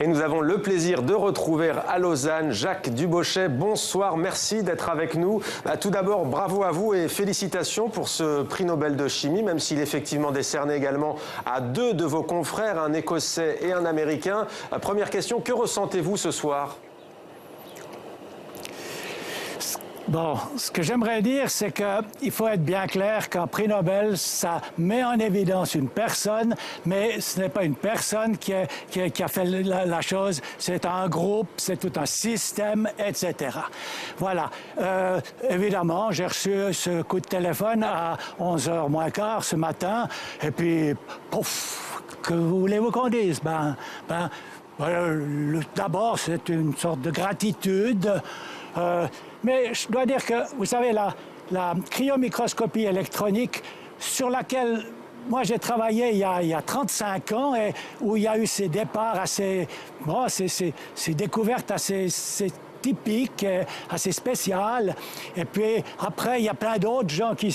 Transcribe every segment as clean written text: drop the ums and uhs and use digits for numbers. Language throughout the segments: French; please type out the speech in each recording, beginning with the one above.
Et nous avons le plaisir de retrouver à Lausanne Jacques Dubochet. Bonsoir, merci d'être avec nous. Tout d'abord, bravo à vous et félicitations pour ce prix Nobel de chimie, même s'il est effectivement décerné également à deux de vos confrères, un Écossais et un Américain. Première question, que ressentez-vous ce soir ? Bon, ce que j'aimerais dire, c'est qu'il faut être bien clair qu'un prix Nobel, ça met en évidence une personne, mais ce n'est pas une personne qui a fait la chose, c'est un groupe, c'est tout un système, etc. Voilà. Évidemment, j'ai reçu ce coup de téléphone à 11h moins quart ce matin, et puis, pouf, que voulez-vous qu'on dise? D'abord, c'est une sorte de gratitude. Mais je dois dire que, vous savez, la cryomicroscopie électronique sur laquelle moi j'ai travaillé il y a 35 ans et où il y a eu ces départs assez... Bon, ces découvertes assez typiques, assez spéciales. Et puis après, il y a plein d'autres gens qui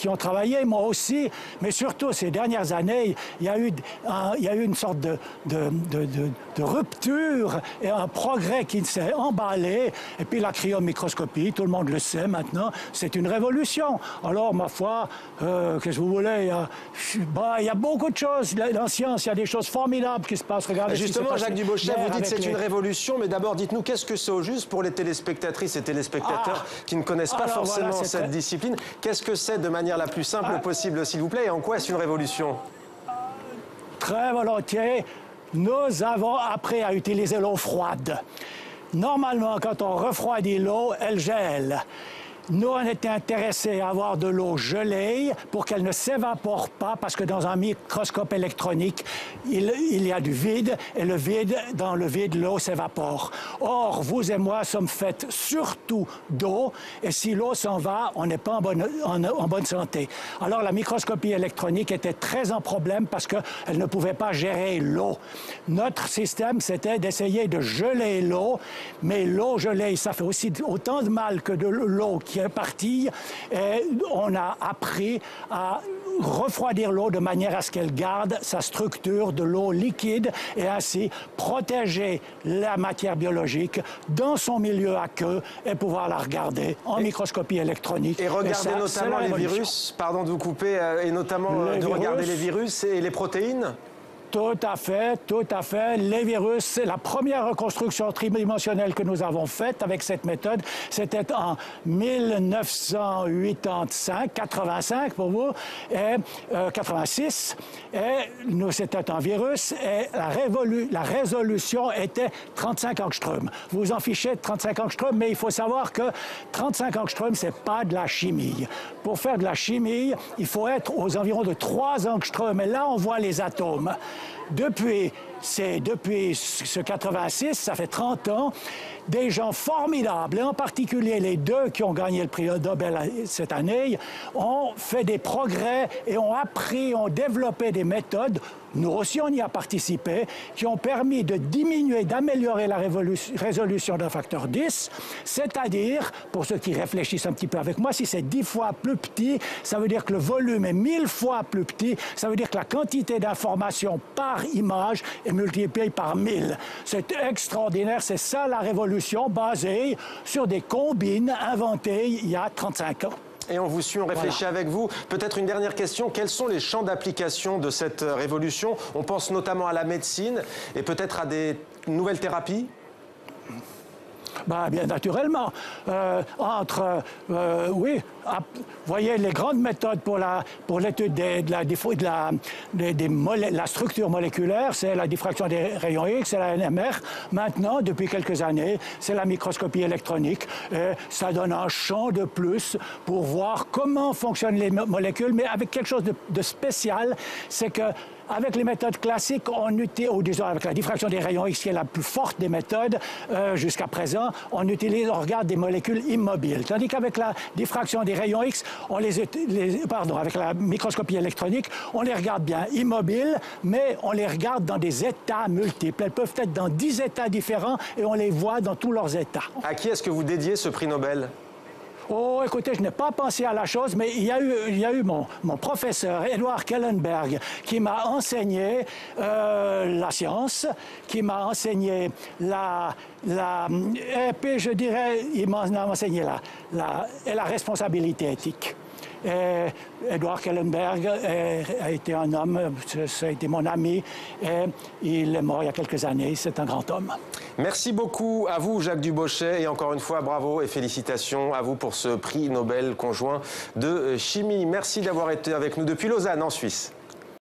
ont travaillé, moi aussi. Mais surtout, ces dernières années, il y a eu une sorte de rupture et un progrès qui s'est emballé. Et puis la cryomicroscopie, tout le monde le sait maintenant, c'est une révolution. Alors, ma foi, qu'est-ce que vous voulez? Il y a beaucoup de choses. Dans la science, il y a des choses formidables qui se passent. Regardez justement, Jacques Dubochet, vous dites que c'est une révolution, mais d'abord, dites-nous, qu'est-ce que c'est au juste pour les téléspectatrices et téléspectateurs qui ne connaissent pas forcément cette discipline? Qu'est-ce que c'est de manière la plus simple possible, s'il vous plaît, et en quoi est-ce une révolution? Très volontiers. Nous avons appris à utiliser l'eau froide. Normalement, quand on refroidit l'eau, elle gèle. Nous, on était intéressés à avoir de l'eau gelée pour qu'elle ne s'évapore pas, parce que dans un microscope électronique, il y a du vide, et dans le vide, l'eau s'évapore. Or, vous et moi sommes faits surtout d'eau, et si l'eau s'en va, on n'est pas en bonne santé. Alors, la microscopie électronique était très en problème parce qu'elle ne pouvait pas gérer l'eau. Notre système, c'était d'essayer de geler l'eau, mais l'eau gelée, ça fait aussi autant de mal que de l'eau qui est partie, et on a appris à refroidir l'eau de manière à ce qu'elle garde sa structure de l'eau liquide et ainsi protéger la matière biologique dans son milieu aqueux et pouvoir la regarder en microscopie électronique. Et regarder notamment les virus, pardon de vous couper, et notamment de regarder les virus et les protéines. Tout à fait, tout à fait. Les virus, c'est la première reconstruction tridimensionnelle que nous avons faite avec cette méthode. C'était en 85 pour vous, et 86. Et c'était un virus, et la résolution était 35 angström. Vous vous en fichez de 35 angström, mais il faut savoir que 35 angström, c'est pas de la chimie. Pour faire de la chimie, il faut être aux environs de 3 angström. Et là, on voit les atomes. Depuis ce 86, ça fait 30 ans, des gens formidables, et en particulier les deux qui ont gagné le prix Nobel cette année, ont fait des progrès et ont développé des méthodes, nous aussi on y a participé, qui ont permis de diminuer, d'améliorer la résolution d'un facteur 10, c'est-à-dire, pour ceux qui réfléchissent un petit peu avec moi, si c'est 10 fois plus petit, ça veut dire que le volume est 1000 fois plus petit, ça veut dire que la quantité d'informations par image est multipliée par 1000. C'est extraordinaire, c'est ça la révolution basée sur des combines inventées il y a 35 ans. Et on vous suit, on réfléchit avec vous. Peut-être une dernière question. Quels sont les champs d'application de cette révolution? On pense notamment à la médecine et peut-être à des nouvelles thérapies? Bien naturellement. Oui, voyez, les grandes méthodes pour l'étude de la structure moléculaire, c'est la diffraction des rayons X, c'est la NMR. Maintenant, depuis quelques années, c'est la microscopie électronique. Et ça donne un champ de plus pour voir comment fonctionnent les molécules, mais avec quelque chose de spécial, c'est que avec les méthodes classiques, ou disons avec la diffraction des rayons X, qui est la plus forte des méthodes jusqu'à présent, on regarde des molécules immobiles. Tandis qu'avec la diffraction des rayons X, avec la microscopie électronique, on les regarde bien immobiles, mais on les regarde dans des états multiples. Elles peuvent être dans 10 états différents et on les voit dans tous leurs états. À qui est-ce que vous dédiez ce prix Nobel ? Oh, écoutez, je n'ai pas pensé à la chose, mais il y a eu mon professeur, Edouard Kellenberg, qui m'a enseigné la science, qui m'a enseigné et puis je dirais, il m'a enseigné la responsabilité éthique. Edouard Kellenberg a été un homme, ça a été mon ami, et il est mort il y a quelques années, c'est un grand homme. Merci beaucoup à vous, Jacques Dubochet, et encore une fois, bravo et félicitations à vous pour ce prix Nobel conjoint de chimie. Merci d'avoir été avec nous depuis Lausanne, en Suisse.